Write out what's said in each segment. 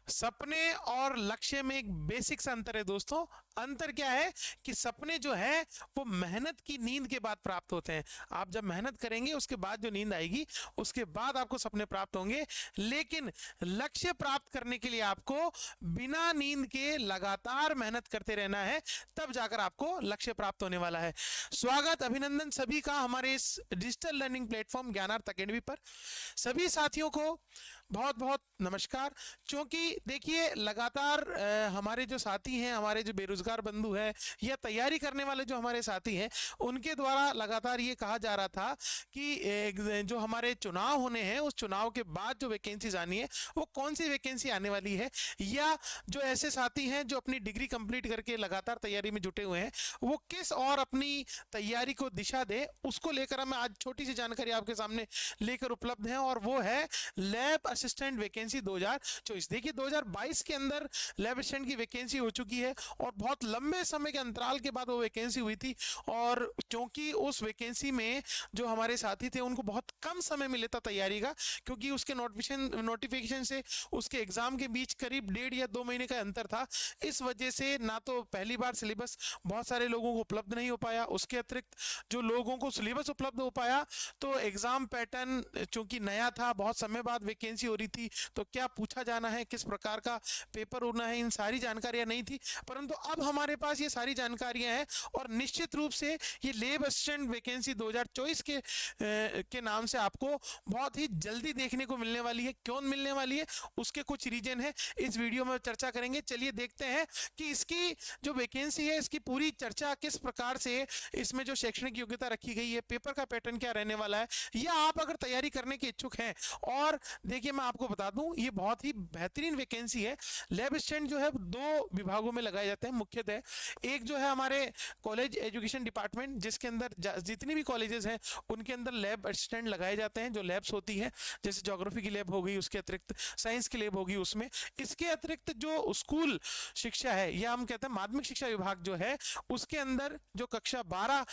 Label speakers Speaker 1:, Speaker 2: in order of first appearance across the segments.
Speaker 1: सपने और लक्ष्य में एक बेसिक सा अंतर है दोस्तों। अंतर क्या है कि सपने जो है वो मेहनत की नींद के बाद प्राप्त होते हैं। आप जब मेहनत करेंगे उसके बाद जो नींद आएगी उसके बाद आपको सपने प्राप्त होंगे। लेकिन लक्ष्य प्राप्त करने के लिए आपको बिना नींद के लगातार मेहनत करते रहना है, तब जाकर आपको लक्ष्य प्राप्त होने वाला है। स्वागत, अभिनंदन सभी का हमारे इस डिजिटल लर्निंग प्लेटफॉर्म ज्ञानार्थ अकेडमी पर। सभी साथियों को बहुत बहुत नमस्कार। क्योंकि देखिए लगातार हमारे जो साथी हैं, हमारे जो बेरोजगार बंधु हैं या तैयारी करने वाले जो हमारे साथी हैं, उनके द्वारा लगातार ये कहा जा रहा था कि जो हमारे चुनाव होने हैं उस चुनाव के बाद जो वैकेंसीज आनी है वो कौन सी वैकेंसी आने वाली है, या जो ऐसे साथी हैं जो अपनी डिग्री कंप्लीट करके लगातार तैयारी में जुटे हुए हैं वो किस और अपनी तैयारी को दिशा दे, उसको लेकर हम आज छोटी सी जानकारी आपके सामने लेकर उपलब्ध है। और वो है लैब असिस्टेंट वैकेंसी 2024। देखिए 2022 के अंदर लैब असिस्टेंट की वैकेंसी हो चुकी है और बहुत लंबे समय के अंतराल के बाद वो वैकेंसी हुई थी। और क्योंकि उस वैकेंसी में जो हमारे साथी थे उनको बहुत कम समय मिला था तैयारी का, क्योंकि उसके नोटिफिकेशन से उसके एग्जाम के बीच करीब 1.5 या 2 महीने का अंतर था। इस वजह से ना तो पहली बार सिलेबस बहुत सारे लोगों को उपलब्ध नहीं हो पाया, उसके अतिरिक्त जो लोगों को सिलेबस उपलब्ध हो पाया तो एग्जाम पैटर्न चूंकि नया था, बहुत समय बाद वैकेंसी हो रही थी, तो क्या पूछा जाना है, किस प्रकार का पेपर होना है, इन सारी जानकारियां नहीं थी। परंतु अब हमारे पास ये सारी जानकारियां हैं और निश्चित रूप से ये लेब असिस्टेंट वैकेंसी 2024 के नाम से आपको बहुत ही जल्दी देखने को मिलने वाली है। क्यों मिलने वाली है, उसके कुछ रीजन है, इस वीडियो में चर्चा करेंगे। चलिए देखते हैं कि इसकी जो वैकेंसी है इसकी पूरी चर्चा किस प्रकार से, इसमें जो शैक्षणिक योग्यता रखी गई है, पेपर का पैटर्न क्या रहने वाला है, या आप अगर तैयारी करने के इच्छुक हैं। और देखिए मैं आपको बता दूं ये बहुत ही बेहतरीन वैकेंसी है। लैब असिस्टेंट जो है 2 विभागों में लगाए जाते हैं मुख्यतः। एक जो है हमारे कॉलेज एजुकेशन डिपार्टमेंट, जिसके अंदर जितनी भी कॉलेजेस हैं उनके अंदर लैब असिस्टेंट लगाए जाते हैं, जो लैब्स होती हैं, जैसे ज्योग्राफी की लैब हो गई, उसके अतिरिक्त साइंस की लैब होगी उसमें। इसके अतिरिक्त जो स्कूल शिक्षा है या हम कहते हैं माध्यमिक शिक्षा विभाग जो है, उसके अंदर जो कक्षा 12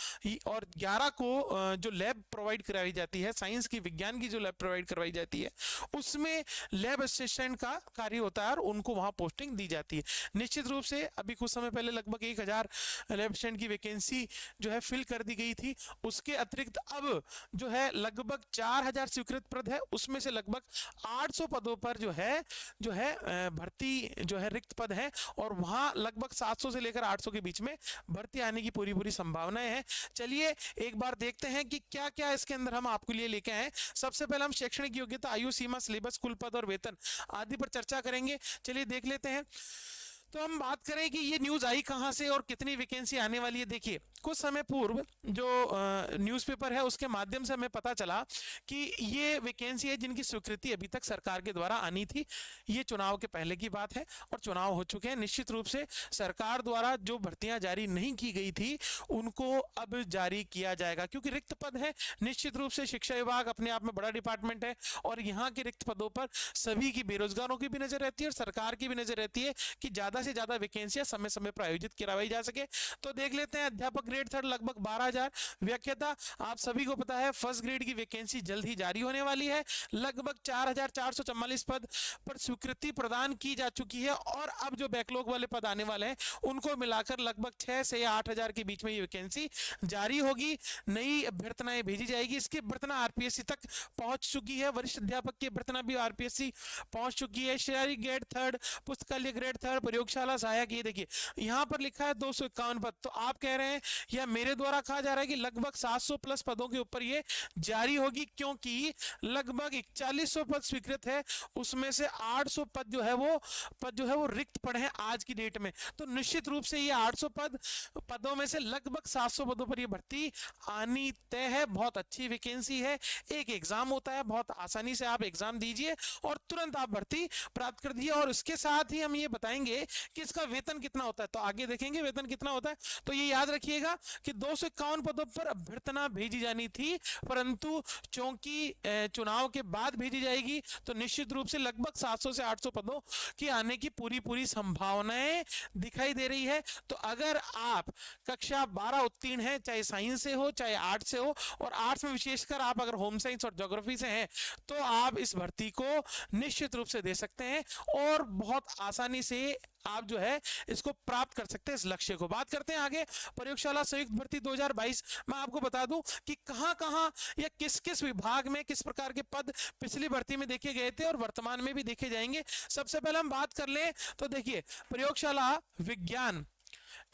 Speaker 1: और 11 को जो लैब प्रोवाइड कराई जाती है, साइंस की विज्ञान की जो लैब प्रोवाइड करवाई जाती है, उसमें लैब असिस्टेंट का कार्य होता है और उनको वहां पोस्टिंग दी जाती है। निश्चित रूप से अभी कुछ समय पहले लगभग 1000 लैब असिस्टेंट की वैकेंसी जो है फिल कर दी गई थी। उसके अतिरिक्त अब जो है लगभग 4000 स्वीकृत पद है, उसमें से लगभग 800 पदों पर जो है भर्ती जो है रिक्त पद है, और वहां लगभग 700 से लेकर 800 के बीच में भर्ती आने की पूरी संभावनाएं हैं। चलिए एक बार देखते हैं कि क्या क्या इसके अंदर हम आपके लिए लेके आए। सबसे पहले हम शैक्षणिक योग्यता, आयु सीमा, सिलेबस, कुल पद और वेतन आदि पर चर्चा करेंगे। चलिए देख लेते हैं। तो हम बात करें कि ये न्यूज आई कहां से और कितनी वैकेंसी आने वाली है। देखिए कुछ समय पूर्व जो न्यूज़पेपर है उसके माध्यम से हमें पता चला कि ये वैकेंसी है जिनकी स्वीकृति अभी तक सरकार के द्वारा आनी थी। ये चुनाव के पहले की बात है और चुनाव हो चुके हैं। निश्चित रूप से सरकार द्वारा जो भर्तियां जारी नहीं की गई थी उनको अब जारी किया जाएगा, क्योंकि रिक्त पद है। निश्चित रूप से शिक्षा विभाग अपने आप में बड़ा डिपार्टमेंट है और यहाँ के रिक्त पदों पर सभी की, बेरोजगारों की भी नजर रहती है और सरकार की भी नजर रहती है कि ज्यादा से ज्यादा वैकेंसियां समय समय पर आयोजित करवाई जा सके। तो देख लेते हैं। अध्यापक ग्रेड 3 लगभग 12000। व्याख्याता आप सभी को पता है फर्स्ट ग्रेड की वैकेंसी जल्द ही जारी होने वाली है। लगभग 4444 पद पर स्वीकृति प्रदान की जा चुकी है और अब जो बैकलॉग वाले पद आने वाले हैं उनको मिलाकर लगभग 6 से 8000 के बीच में ये वैकेंसी जारी होगी। नई अभ्यर्थनाएं भेजी जाएगी। इसकी अभ्यर्थना आरपीएससी तक पहुंच चुकी है। वरिष्ठ अध्यापक की अभ्यर्थना भी आरपीएससी पहुंच चुकी है। शहरी ग्रेड 3, पुस्तकालय ग्रेड 3, प्रयोगशाला सहायक, ये देखिए यहां पर लिखा है 251 पद। तो आप कह रहे हैं या मेरे द्वारा कहा जा रहा है कि लगभग 700 प्लस पदों के ऊपर ये जारी होगी, क्योंकि लगभग 4100 पद स्वीकृत है, उसमें से 800 पद जो है वो रिक्त पड़े हैं आज की डेट में। तो निश्चित रूप से ये 800 पदों में से लगभग 700 पदों पर ये भर्ती आनी तय है। बहुत अच्छी वैकेंसी है। एक एग्जाम होता है, बहुत आसानी से आप एग्जाम दीजिए और तुरंत आप भर्ती प्राप्त कर दीजिए। और इसके साथ ही हम ये बताएंगे कि इसका वेतन कितना होता है। तो आगे देखेंगे वेतन कितना होता है। तो ये याद रखिएगा कि 251 पदों पर अभ्यर्थना भेजी जानी थी, परंतु चूंकि चुनाव के बाद भेजी जाएगी तो निश्चित रूप से लगभग 700 से 800 पदों की आने की पूरी संभावनाएं दिखाई दे रही है। तो अगर आप कक्षा 12 उत्तीर्ण हैं, चाहे साइंस से हो चाहे आर्ट्स से हो, और आर्ट्स में विशेषकर आप अगर होम साइंस और ज्योग्राफी से हैं, तो आप इस भर्ती को निश्चित रूप से दे सकते हैं और बहुत आसानी से आप जो है इसको प्राप्त कर सकते हैं, इस लक्ष्य को। बात करते हैं आगे प्रयोगशाला संयुक्त भर्ती 2022। मैं आपको बता दूं कि कहां-कहां या किस-किस विभाग में किस प्रकार के पद पिछली भर्ती में देखे गए थे और वर्तमान में भी देखे जाएंगे। सबसे पहले हम बात कर लें तो देखिए प्रयोगशाला विज्ञान,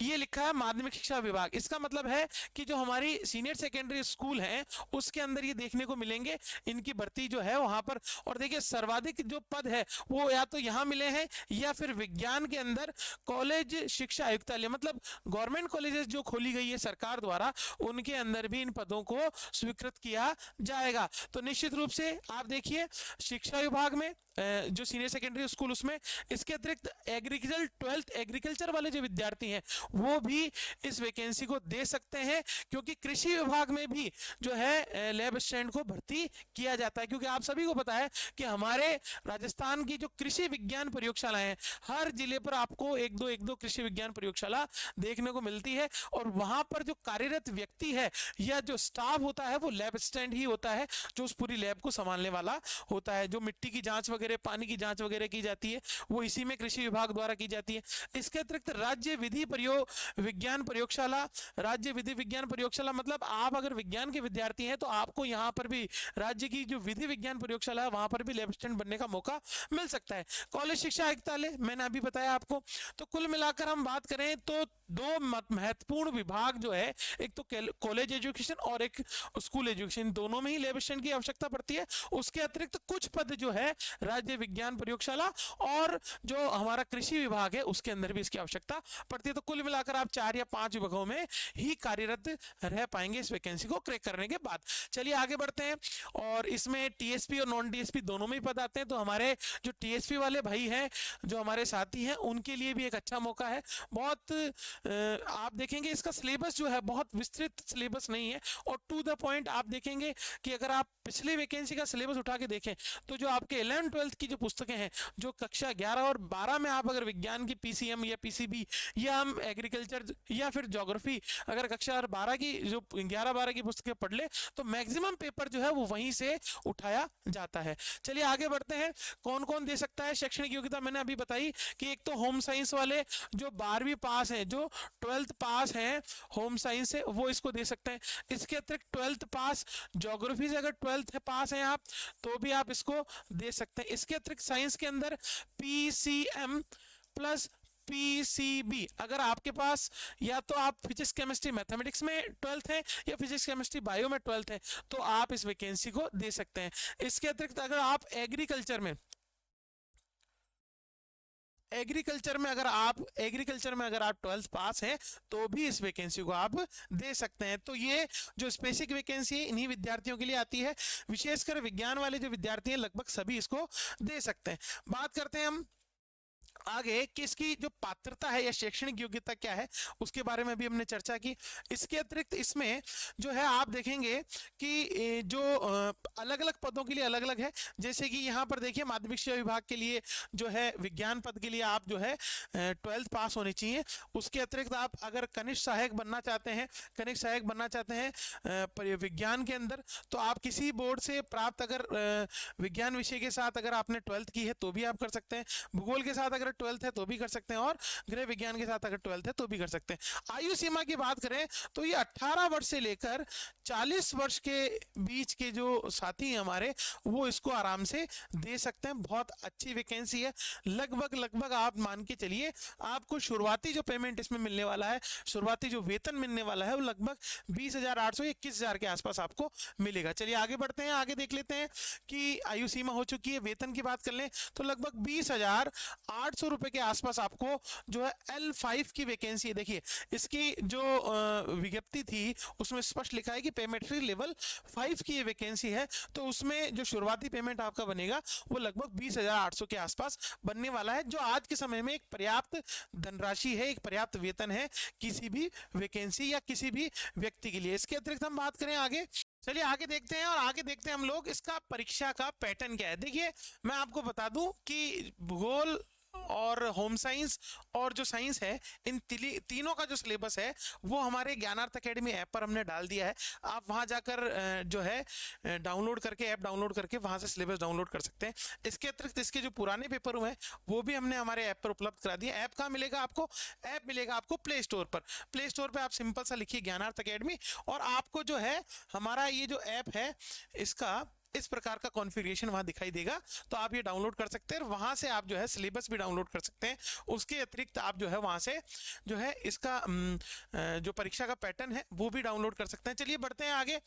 Speaker 1: ये लिखा है माध्यमिक शिक्षा विभाग। इसका मतलब है कि जो हमारी सीनियर सेकेंडरी स्कूल है उसके अंदर ये देखने को मिलेंगे इनकी भर्ती जो है वहां पर। और देखिए सर्वाधिक जो पद है वो या तो यहाँ मिले हैं या फिर विज्ञान के अंदर कॉलेज शिक्षा आयुक्तालय, मतलब गवर्नमेंट कॉलेजेस जो खोली गई है सरकार द्वारा, उनके अंदर भी इन पदों को स्वीकृत किया जाएगा। तो निश्चित रूप से आप देखिए शिक्षा विभाग में जो सीनियर सेकेंडरी स्कूल उसमें, इसके अतिरिक्त एग्रीकल्चर 12th एग्रीकल्चर वाले जो विद्यार्थी हैं वो भी इस वैकेंसी को दे सकते हैं, क्योंकि कृषि विभाग में भी जो है लैब असिस्टेंट को भर्ती किया जाता है। क्योंकि आप सभी को पता है कि हमारे राजस्थान की जो कृषि विज्ञान प्रयोगशालाएं हैं, हर जिले पर आपको एक दो कृषि विज्ञान प्रयोगशाला देखने को मिलती है, और वहां पर जो कार्यरत व्यक्ति है या जो स्टाफ होता है वो लैब असिस्टेंट ही होता है, जो उस पूरी लैब को संभालने वाला होता है। जो मिट्टी की जांच वगैरह, पानी की जांच वगैरह की जाती है वो इसी में कृषि विभाग द्वारा की जाती है। इसके अतिरिक्त राज्य विधि विज्ञान प्रयोगशाला, राज्य विधि विज्ञान प्रयोगशाला मतलब आप अगर विज्ञान के विद्यार्थी हैं तो आपको यहाँ पर भी राज्य की जो विधि विज्ञान प्रयोगशाला है वहां पर भी लैब असिस्टेंट बनने का मौका मिल सकता है। कॉलेज शिक्षा आयुक्तालय मैंने अभी बताया आपको। तो कुल मिलाकर हम बात करें तो दो महत्वपूर्ण विभाग जो है, एक तो कॉलेज एजुकेशन और एक स्कूल एजुकेशन, दोनों में ही लैब असिस्टेंट की आवश्यकता पड़ती है। उसके अतिरिक्त कुछ पद जो है राज्य विज्ञान प्रयोगशाला और जो हमारा कृषि विभाग है उसके अंदर भी इसकी आवश्यकता पड़ती है। तो कुल मिलाकर आप 4 या 5 विभागों में ही कार्यरत रह पाएंगे इस वैकेंसी को क्रैक करने के बाद। चलिए आगे बढ़ते हैं, और इसमें टीएसपी और नॉन टीएसपी दोनों में ही पद आते हैं। तो हमारे जो टीएसपी वाले भाई हैं, जो हमारे साथी हैं, उनके लिए भी एक अच्छा मौका है। बहुत आप देखेंगे इसका सिलेबस जो है बहुत विस्तृत सिलेबस नहीं है, और टू द पॉइंट आप देखेंगे कि अगर आप पिछले वैकेंसी का सिलेबस उठा के देखें तो जो आपके 11th 12th की जो पुस्तकें हैं, जो कक्षा 11 और 12 में आप अगर विज्ञान की पीसीएम या पीसीबी या हम एग्रीकल्चर या फिर ज्योग्राफी अगर कक्षा 12 की जो 11-12 की पुस्तकें पढ़ ले तो मैक्सिमम पेपर जो है वो वहीं से उठाया जाता है। चलिए आगे बढ़ते हैं, कौन कौन दे सकता है शैक्षणिक योग्यता। मैंने अभी बताई कि एक तो होम साइंस वाले जो 12वीं पास हैं, जो 12th पास हैं होम साइंस से, वो इसको दे सकते हैं। इसके अतिरिक्त 12th पास ज्योग्राफी से अगर 12th पास हैं आप तो भी आप इसको दे सकते हैं। इसके अतिरिक्त साइंस के अंदर पीसीएम प्लस पीसीबी, अगर आपके पास या तो आप फिजिक्स केमिस्ट्री मैथमेटिक्स में 12th है या फिजिक्स केमिस्ट्री बायो में 12th है, तो आप इस वैकेंसी को दे सकते हैं। इसके अतिरिक्त अगर आप एग्रीकल्चर में अगर आप 12th पास हैं तो भी इस वैकेंसी को आप दे सकते हैं। तो ये जो स्पेसिफिक वैकेंसी है इन्हीं विद्यार्थियों के लिए आती है, विशेषकर विज्ञान वाले जो विद्यार्थी हैं लगभग सभी इसको दे सकते हैं। बात करते हैं हम आगे कि इसकी जो पात्रता है या शैक्षणिक योग्यता क्या है उसके बारे में भी हमने चर्चा की। इसके अतिरिक्त इसमें जो है आप देखेंगे कि जो अलग अलग पदों के लिए अलग अलग है। जैसे कि यहाँ पर देखिए माध्यमिक शिक्षा विभाग के लिए जो है विज्ञान पद के लिए आप जो है 12th पास होनी चाहिए। उसके अतिरिक्त आप अगर कनिष्ठ सहायक बनना चाहते हैं विज्ञान के अंदर, तो आप किसी बोर्ड से प्राप्त अगर विज्ञान विषय के साथ अगर आपने 12th की है तो भी आप कर सकते हैं। भूगोल के साथ अगर 12th है तो भी कर सकते हैं, और गृह विज्ञान के साथ अगर 12th है तो भी कर सकते हैं। आयु सीमा की बात करें तो ये 18 वर्ष से लेकर 40 वर्ष के बीच के जो साथी हैं हमारे, वो इसको आराम से दे सकते हैं। बहुत अच्छी वैकेंसी है। लगभग आप मान के चलिए आपको शुरुआती जो पेमेंट इसमें मिलने वाला है, शुरुआती जो वेतन मिलने वाला है वो लगभग 20,800 या 21,000 के आसपास आपको मिलेगा। चलिए आगे बढ़ते हैं, आगे देख लेते हैं कि आयु सीमा हो चुकी है। वेतन की बात कर लें तो लगभग 20,800 ₹500 के आसपास आपको जो है L5 की वैकेंसी, देखिए इसकी जो विज्ञप्ति थी उसमें स्पष्ट लिखा है कि पेमेट्री लेवल 5 की ये वैकेंसी है, तो उसमें जो शुरुआती पेमेंट आपका बनेगा वो लगभग 20,800 के आसपास बनने वाला है, जो आज के समय में एक पर्याप्त धनराशि है, एक पर्याप्त वेतन है किसी भी वैकेंसी या किसी भी व्यक्ति के लिए। इसके अतिरिक्त हम बात करें आगे, चलिए आगे देखते हैं, और आगे देखते हैं हम लोग इसका परीक्षा का पैटर्न क्या है। देखिए मैं आपको बता दूं कि भूगोल और होम साइंस और जो साइंस है, इन तीनों का जो सिलेबस है वो हमारे ज्ञानार्थ एकेडमी ऐप पर हमने डाल दिया है। आप वहां जाकर जो है डाउनलोड करके, ऐप डाउनलोड करके वहां से सिलेबस डाउनलोड कर सकते हैं। इसके अतिरिक्त इसके जो पुराने पेपर हुए हैं वो भी हमने हमारे ऐप पर उपलब्ध करा दिए। ऐप कहाँ मिलेगा आपको? ऐप मिलेगा आपको प्ले स्टोर पर। प्ले स्टोर पर आप सिंपल सा लिखिए ज्ञानार्थ एकेडमी, और आपको जो है हमारा ये जो ऐप है इसका इस प्रकार का कॉन्फ़िगरेशन वहां दिखाई देगा, तो आप ये डाउनलोड कर सकते हैं, वहां से आप जो है सिलेबस भी डाउनलोड कर सकते हैं। उसके अतिरिक्त आप जो है वहां से जो है इसका जो परीक्षा का पैटर्न है वो भी डाउनलोड कर सकते हैं। चलिए बढ़ते हैं आगे,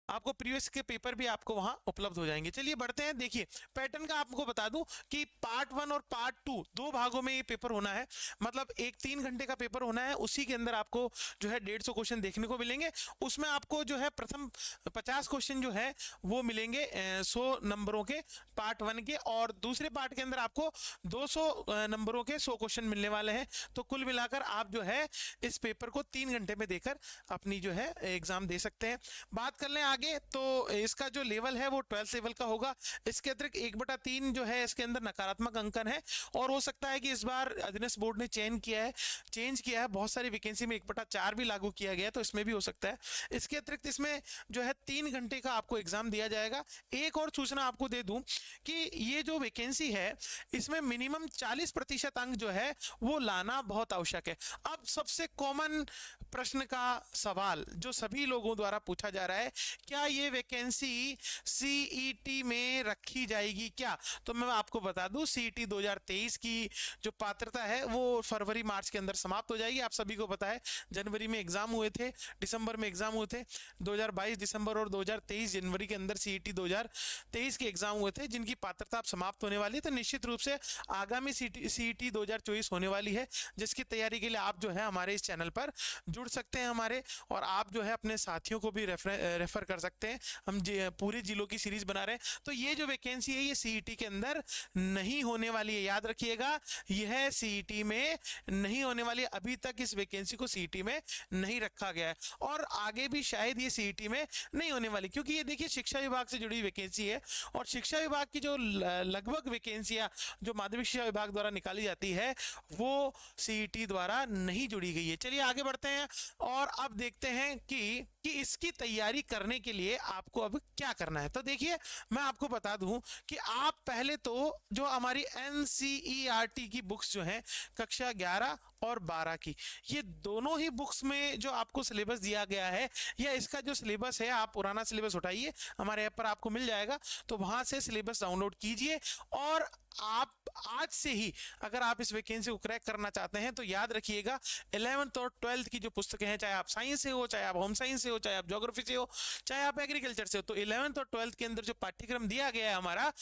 Speaker 1: आपको प्रीवियस के पेपर भी आपको वहां उपलब्ध हो जाएंगे। चलिए बढ़ते हैं, देखिए पैटर्न का आपको बता दूं कि पार्ट 1 और पार्ट 2 दो भागों में ये पेपर होना है, मतलब एक 3 घंटे का पेपर होना है। उसी के अंदर आपको जो है 150 क्वेश्चन देखने को मिलेंगे। उसमें आपको जो है प्रथम 50 क्वेश्चन जो है वो मिलेंगे 100 नंबरों के पार्ट 1 के, और दूसरे पार्ट के अंदर आपको 200 नंबरों के 100 क्वेश्चन मिलने वाले हैं। तो कुल मिलाकर आप जो है इस पेपर को 3 घंटे में देकर अपनी जो है एग्जाम दे सकते हैं। बात कर लें आगे, तो इसका जो लेवल है वो 12th लेवल का होगा। इसके अतिरिक्त 1/3 जो है इसके अंदर नकारात्मक अंकन है, और हो सकता है कि इस बार अधीनस्थ बोर्ड ने चेंज किया है, बहुत सारी वैकेंसी में 1/4 भी लागू किया गया है, तो इसमें भी हो सकता है। इसके अतिरिक्त इसमें जो है 3 घंटे का आपको एग्जाम दिया जाएगा। एक और सूचना आपको दे दूं कि ये जो वैकेंसी है इसमें मिनिमम 40% अंक जो है वो लाना बहुत आवश्यक है। अब सबसे कॉमन प्रश्न का सवाल जो सभी लोगों द्वारा पूछा जा रहा है, क्या ये वैकेंसी सीईटी में रखी जाएगी क्या? तो मैं आपको बता दूं सीईटी 2023 की जो पात्रता है वो फरवरी मार्च के अंदर समाप्त हो जाएगी। आप सभी को पता है जनवरी में एग्जाम हुए थे, दिसंबर में एग्जाम हुए थे, 2022 दिसंबर और 2023 जनवरी के अंदर सीईटी 2023 के एग्जाम हुए थे, जिनकी पात्रता अब समाप्त होने वाली है। तो निश्चित रूप से आगामी सीईटी 2024 होने वाली है, जिसकी तैयारी के लिए आप जो है हमारे इस चैनल पर जुड़ सकते हैं हमारे, और आप जो है अपने साथियों को भी रेफर कर सकते हैं। हम पूरे जिलों की सीरीज बना रहे हैं। तो ये जो वैकेंसी है ये सीईटी के अंदर नहीं होने वाली है, याद रखिएगा, यह सीईटी में नहीं होने वाली है। अभी तक इस वैकेंसी को सीईटी में नहीं रखा गया है, और आगे भी शायद ये सीईटी में नहीं होने वाली, क्योंकि ये देखिए शिक्षा विभाग से जुड़ी वैकेंसी है, और शिक्षा विभाग की जो लगभग वैकेंसियां जो माध्यमिक शिक्षा विभाग द्वारा निकाली जाती है वो सीईटी द्वारा नहीं जुड़ी गई है। चलिए आगे बढ़ते हैं, और अब देखते हैं कि इसकी तैयारी करने के लिए आपको अब क्या करना है। तो देखिए मैं आपको बता दूं कि आप पहले तो जो हमारी एनसीईआरटी की बुक्स जो हैं कक्षा 11 और 12 की, ये दोनों ही बुक्स में जो आपको सिलेबस दिया गया है, या इसका जो सिलेबस है आप पुराना सिलेबस उठाइए, हमारे ऐप पर आपको मिल जाएगा, तो वहां से सिलेबस डाउनलोड कीजिए। और आप आज से ही अगर आप इस वैकेंसी को क्रैक करना चाहते हैं तो याद रखिएगा 11th और 12th की जो पुस्तकें हैं, चाहे आप साइंस से हो, चाहे आप होम साइंस से हो, चाहे आप ज्योग्राफी से हो, चाहे आप एग्रीकल्चर से हो, तो 11th और 12th के अंदर जो पाठ्यक्रम दिया गया है हमारा,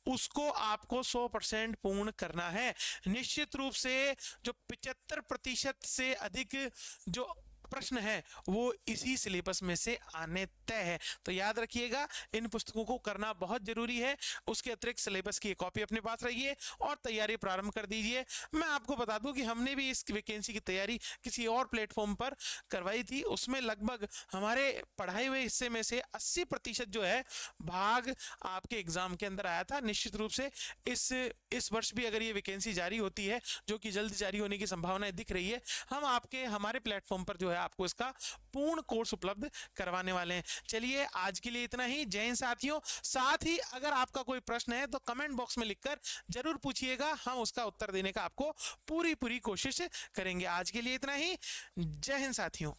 Speaker 1: उसको आपको 100% पूर्ण करना है। निश्चित रूप से जो 75% से अधिक जो प्रश्न है वो इसी सिलेबस में से आने तय है। तो याद रखिएगा इन पुस्तकों को करना बहुत जरूरी है। उसके अतिरिक्त सिलेबस की एक कॉपी अपने पास रखिए और तैयारी प्रारंभ कर दीजिए। मैं आपको बता दूं कि हमने भी इस वैकेंसी की तैयारी किसी और प्लेटफॉर्म पर करवाई थी, उसमें लगभग हमारे पढ़ाए हुए हिस्से में से 80% जो है भाग आपके एग्जाम के अंदर आया था। निश्चित रूप से इस वर्ष भी अगर ये वैकेंसी जारी होती है, जो कि जल्द जारी होने की संभावना दिख रही है, हम हमारे प्लेटफॉर्म पर जो है आपको इसका पूर्ण कोर्स उपलब्ध करवाने वाले हैं। चलिए आज के लिए इतना ही। जय हिंद साथियों। साथ ही अगर आपका कोई प्रश्न है तो कमेंट बॉक्स में लिखकर जरूर पूछिएगा, हम उसका उत्तर देने का आपको पूरी कोशिश करेंगे। आज के लिए इतना ही। जय हिंद साथियों।